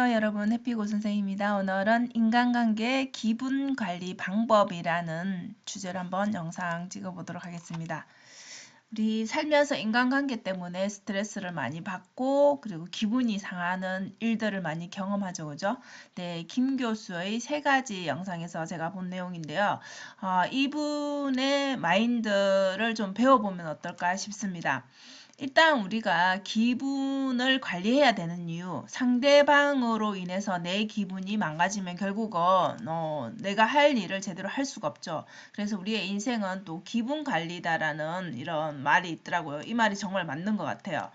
안녕하세요, 여러분. 해피고 선생입니다. 오늘은 인간관계 기분관리 방법이라는 주제로 한번 영상 찍어보도록 하겠습니다. 우리 살면서 인간관계 때문에 스트레스를 많이 받고 그리고 기분이 상하는 일들을 많이 경험하죠, 그죠? 네, 김 교수의 3가지 영상에서 제가 본 내용인데요. 이분의 마인드를 좀 배워보면 어떨까 싶습니다. 일단 우리가 기분을 관리해야 되는 이유, 상대방으로 인해서 내 기분이 망가지면 결국은 내가 할 일을 제대로 할 수가 없죠. 그래서 우리의 인생은 또 기분 관리다라는 이런 말이 있더라고요. 이 말이 정말 맞는 것 같아요.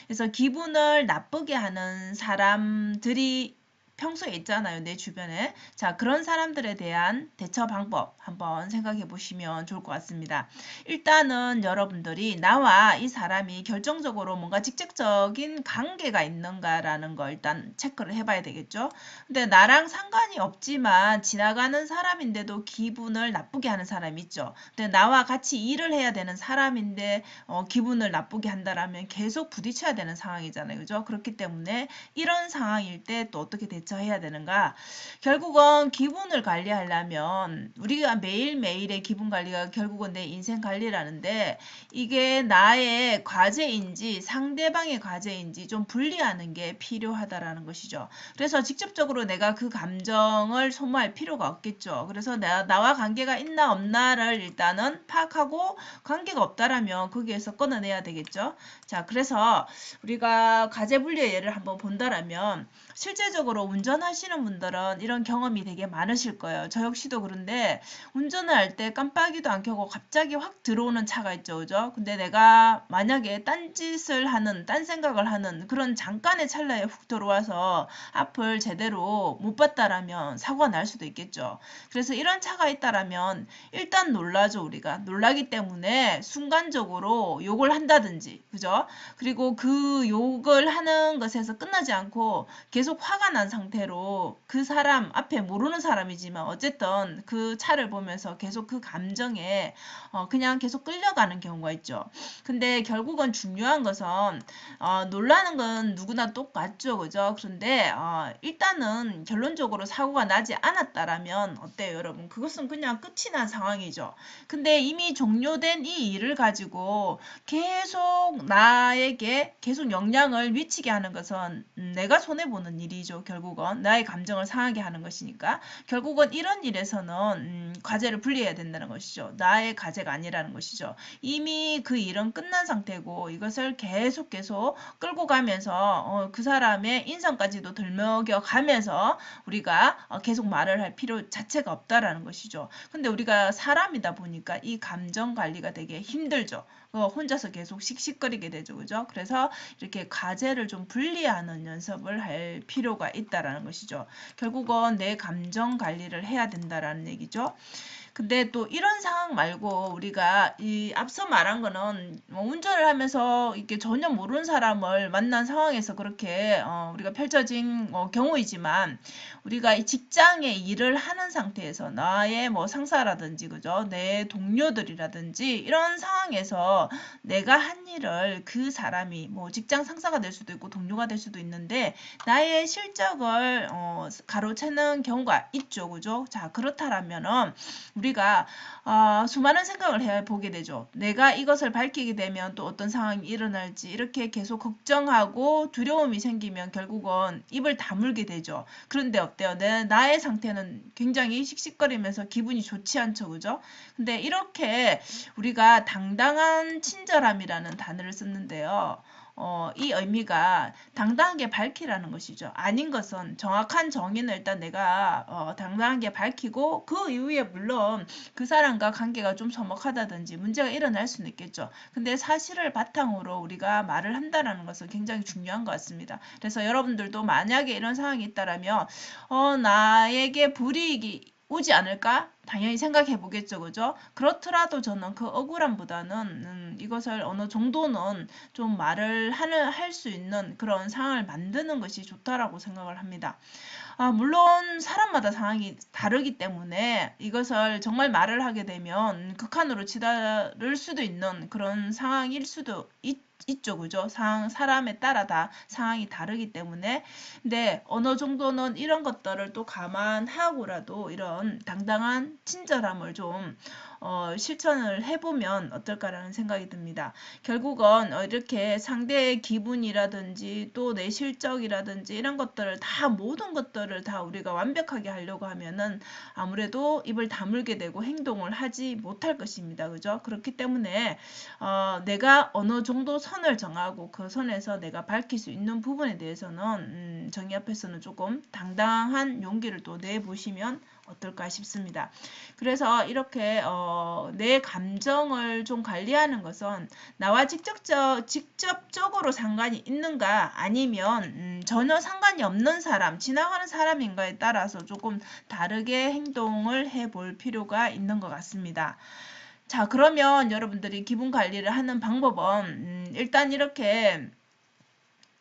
그래서 기분을 나쁘게 하는 사람들이 평소에 있잖아요, 내 주변에. 자, 그런 사람들에 대한 대처 방법 한번 생각해 보시면 좋을 것 같습니다. 일단은 여러분들이 나와 이 사람이 결정적으로 뭔가 직접적인 관계가 있는가라는 걸 일단 체크를 해봐야 되겠죠. 근데 나랑 상관이 없지만 지나가는 사람인데도 기분을 나쁘게 하는 사람이 있죠. 근데 나와 같이 일을 해야 되는 사람인데 기분을 나쁘게 한다라면 계속 부딪혀야 되는 상황이잖아요, 그죠? 그렇기 때문에 이런 상황일 때 또 어떻게 대처해야 되는가? 결국은 기분을 관리하려면 우리가 매일매일의 기분 관리가 결국은 내 인생 관리라는데 이게 나의 과제인지 상대방의 과제인지 좀 분리하는 게 필요하다라는 것이죠. 그래서 직접적으로 내가 그 감정을 소모할 필요가 없겠죠. 그래서 나와 관계가 있나 없나를 일단은 파악하고 관계가 없다라면 거기에서 끊어내야 되겠죠. 자, 그래서 우리가 과제 분리의 예를 한번 본다라면 실제적으로 운전하시는 분들은 이런 경험이 되게 많으실 거예요. 저 역시도 그런데 운전을 할 때 깜빡이도 안 켜고 갑자기 확 들어오는 차가 있죠, 그죠? 근데 내가 만약에 딴짓을 하는, 딴 생각을 하는 그런 잠깐의 찰나에 훅 들어와서 앞을 제대로 못 봤다라면 사고가 날 수도 있겠죠. 그래서 이런 차가 있다라면 일단 놀라죠, 우리가. 놀라기 때문에 순간적으로 욕을 한다든지, 그죠? 그리고 그 욕을 하는 것에서 끝나지 않고 계속 화가 난 상태로 그 사람 앞에 모르는 사람이지만 어쨌든 그 차를 보면서 계속 그 감정에 그냥 계속 끌려가는 경우가 있죠. 근데 결국은 중요한 것은 놀라는 건 누구나 똑같죠, 그죠? 그런데 일단은 결론적으로 사고가 나지 않았다라면 어때요, 여러분? 그것은 그냥 끝이 난 상황이죠. 근데 이미 종료된 이 일을 가지고 계속 나에게 계속 영향을 미치게 하는 것은 내가 손해보는 일이죠. 결국은 나의 감정을 상하게 하는 것이니까 결국은 이런 일에서는 과제를 분리해야 된다는 것이죠. 나의 과제가 아니라는 것이죠. 이미 그 일은 끝난 상태고 이것을 계속 끌고 가면서 그 사람의 인성까지도 들먹여 가면서 우리가 계속 말을 할 필요 자체가 없다라는 것이죠. 근데 우리가 사람이다 보니까 이 감정 관리가 되게 힘들죠. 혼자서 계속 씩씩거리게 되죠, 그죠? 그래서 이렇게 과제를 좀 분리하는 연습을 할 필요가 있다라는 것이죠. 결국은 내 감정 관리를 해야 된다라는 얘기죠. 근데 또 이런 상황 말고 우리가 이 앞서 말한 거는 운전을 하면서 이렇게 전혀 모르는 사람을 만난 상황에서 그렇게 우리가 펼쳐진 경우이지만 우리가 이 직장에 일을 하는 상태에서 나의 뭐 상사라든지 그죠? 내 동료들이라든지 이런 상황에서 내가 한 일을 그 사람이 뭐 직장 상사가 될 수도 있고 동료가 될 수도 있는데 나의 실적을 가로채는 경우가 있죠. 그죠? 자, 그렇다라면은 우리가 수많은 생각을 해보게 되죠. 내가 이것을 밝히게 되면 또 어떤 상황이 일어날지 이렇게 계속 걱정하고 두려움이 생기면 결국은 입을 다물게 되죠. 그런데 어때요? 나의 상태는 굉장히 씩씩거리면서 기분이 좋지 않죠. 그죠? 근데 이렇게 우리가 당당한 친절함이라는 단어를 썼는데요. 이 의미가 당당하게 밝히라는 것이죠. 아닌 것은 정확한 정의는 일단 내가 당당하게 밝히고 그 이후에 물론 그 사람과 관계가 좀 서먹하다든지 문제가 일어날 수는 있겠죠. 근데 사실을 바탕으로 우리가 말을 한다는 것은 굉장히 중요한 것 같습니다. 그래서 여러분들도 만약에 이런 상황이 있다라면 나에게 불이익이 오지 않을까? 당연히 생각해 보겠죠, 그죠? 그렇더라도 저는 그 억울함보다는 이것을 어느 정도는 좀 말을 할 수 있는 그런 상황을 만드는 것이 좋다라고 생각을 합니다. 물론 사람마다 상황이 다르기 때문에 이것을 정말 말을 하게 되면 극한으로 치달을 수도 있는 그런 상황일 수도 있죠. 그죠? 사람에 따라 다 상황이 다르기 때문에. 근데 어느 정도는 이런 것들을 또 감안하고라도 이런 당당한 친절함을 좀 실천을 해보면 어떨까라는 생각이 듭니다. 결국은 이렇게 상대의 기분이라든지 또 내 실적이라든지 이런 것들을 다 모든 것들을 다 우리가 완벽하게 하려고 하면은 아무래도 입을 다물게 되고 행동을 하지 못할 것입니다. 그죠? 그렇기 때문에 내가 어느 정도 선을 정하고 그 선에서 내가 밝힐 수 있는 부분에 대해서는 정의 앞에서는 조금 당당한 용기를 또 내보시면 어떨까 싶습니다. 그래서 이렇게 내 감정을 좀 관리하는 것은 나와 직접적으로 상관이 있는가 아니면 전혀 상관이 없는 사람, 지나가는 사람인가에 따라서 조금 다르게 행동을 해볼 필요가 있는 것 같습니다. 자, 그러면 여러분들이 기분 관리를 하는 방법은 일단 이렇게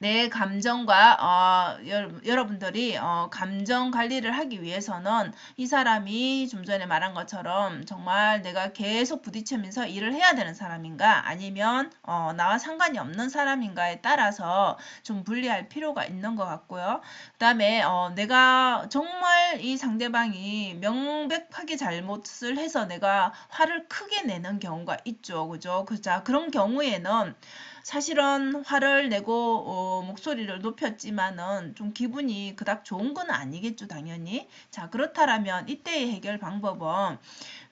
내 감정과 여러분들이 감정 관리를 하기 위해서는 이 사람이 좀 전에 말한 것처럼 정말 내가 계속 부딪히면서 일을 해야 되는 사람인가 아니면 나와 상관이 없는 사람인가에 따라서 좀 분리할 필요가 있는 것 같고요. 그 다음에 내가 정말 이 상대방이 명백하게 잘못을 해서 내가 화를 크게 내는 경우가 있죠. 그죠? 자, 그런 경우에는 사실은 화를 내고 목소리를 높였지만은 좀 기분이 그닥 좋은 건 아니겠죠, 당연히. 자, 그렇다면 이때의 해결 방법은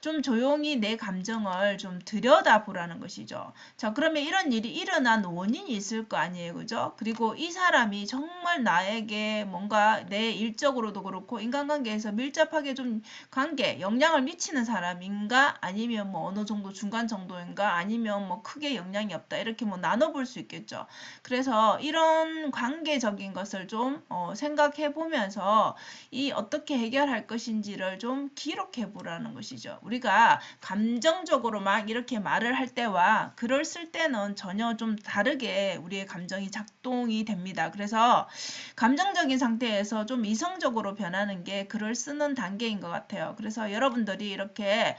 좀 조용히 내 감정을 좀 들여다보라는 것이죠. 자, 그러면 이런 일이 일어난 원인이 있을 거 아니에요, 그죠? 그리고 이 사람이 정말 나에게 뭔가 내 일적으로도 그렇고 인간관계에서 밀접하게 좀 영향을 미치는 사람인가? 아니면 뭐 어느 정도 중간 정도인가? 아니면 뭐 크게 영향이 없다. 이렇게 뭐 나눠볼 수 있겠죠. 그래서 이런 관계적인 것을 좀 생각해 보면서 이 어떻게 해결할 것인지를 좀 기록해 보라는 것이죠. 우리가 감정적으로 막 이렇게 말을 할 때와 글을 쓸 때는 전혀 좀 다르게 우리의 감정이 작동이 됩니다. 그래서 감정적인 상태에서 좀 이성적으로 변하는 게 글을 쓰는 단계인 것 같아요. 그래서 여러분들이 이렇게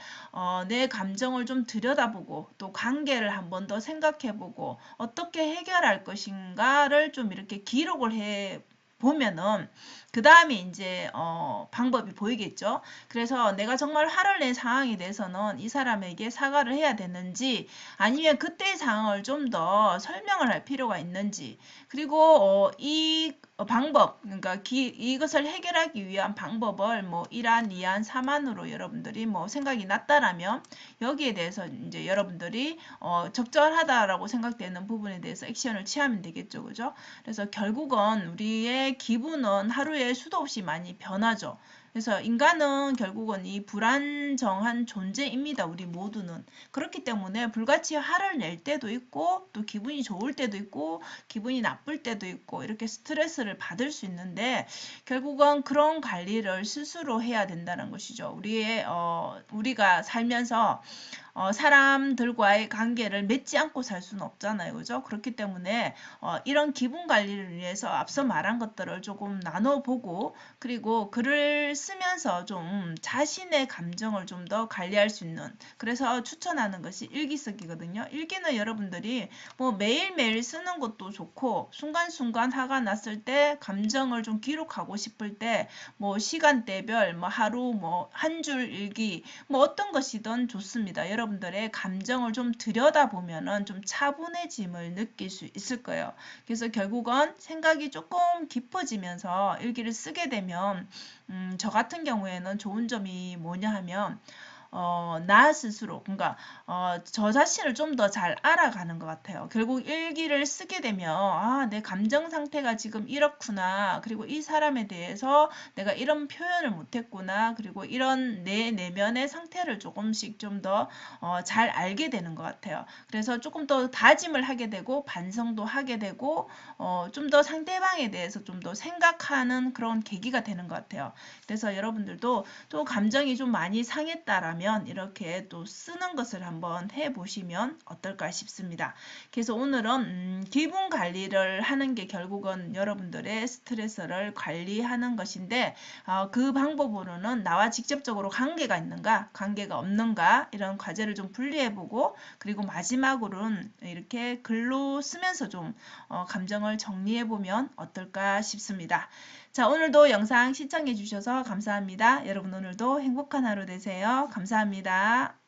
내 감정을 좀 들여다보고 또 관계를 한 번 더 생각해보고 어떻게 해결할 것인가를 좀 이렇게 기록을 해 보면은 그 다음에 이제 방법이 보이겠죠. 그래서 내가 정말 화를 낸 상황에 대해서는 이 사람에게 사과를 해야 되는지 아니면 그때의 상황을 좀 더 설명을 할 필요가 있는지 그리고 이 방법 그러니까 이것을 해결하기 위한 방법을 뭐 1안, 2안, 3안으로 여러분들이 뭐 생각이 났다라면 여기에 대해서 이제 여러분들이 적절하다라고 생각되는 부분에 대해서 액션을 취하면 되겠죠. 그죠? 그래서 결국은 우리의 기분은 하루에 수도 없이 많이 변하죠. 그래서 인간은 결국은 이 불안정한 존재입니다. 우리 모두는. 그렇기 때문에 불같이 화를 낼 때도 있고 또 기분이 좋을 때도 있고 기분이 나쁠 때도 있고 이렇게 스트레스를 받을 수 있는데 결국은 그런 관리를 스스로 해야 된다는 것이죠. 우리가 살면서 사람들과의 관계를 맺지 않고 살 수는 없잖아요. 그죠? 그렇기 때문에 이런 기분 관리를 위해서 앞서 말한 것들을 조금 나눠보고 그리고 글을 쓰면서 좀 자신의 감정을 좀 더 관리할 수 있는 그래서 추천하는 것이 일기 쓰기거든요. 일기는 여러분들이 뭐 매일매일 쓰는 것도 좋고 순간순간 화가 났을 때 감정을 좀 기록하고 싶을 때 뭐 시간대별 뭐 하루 뭐 한 줄 일기 뭐 어떤 것이든 좋습니다. 여러분들의 감정을 좀 들여다보면은 좀 차분해짐을 느낄 수 있을 거예요. 그래서 결국은 생각이 조금 깊어지면서 일기를 쓰게 되면 저 같은 경우에는 좋은 점이 뭐냐 하면 나 스스로, 그러니까, 저 자신을 좀 더 잘 알아가는 것 같아요. 결국 일기를 쓰게 되면, 내 감정 상태가 지금 이렇구나. 그리고 이 사람에 대해서 내가 이런 표현을 못했구나. 그리고 이런 내 내면의 상태를 조금씩 좀 더, 잘 알게 되는 것 같아요. 그래서 조금 더 다짐을 하게 되고, 반성도 하게 되고, 좀 더 상대방에 대해서 좀 더 생각하는 그런 계기가 되는 것 같아요. 그래서 여러분들도 또 감정이 좀 많이 상했다라면, 된다면 이렇게 또 쓰는 것을 한번 해보시면 어떨까 싶습니다. 그래서 오늘은 기분 관리를 하는 게 결국은 여러분들의 스트레스를 관리하는 것인데 그 방법으로는 나와 직접적으로 관계가 있는가 관계가 없는가 이런 과제를 좀 분리해보고 그리고 마지막으로는 이렇게 글로 쓰면서 좀 감정을 정리해보면 어떨까 싶습니다. 자, 오늘도 영상 시청해 주셔서 감사합니다. 여러분 오늘도 행복한 하루 되세요. 감사합니다.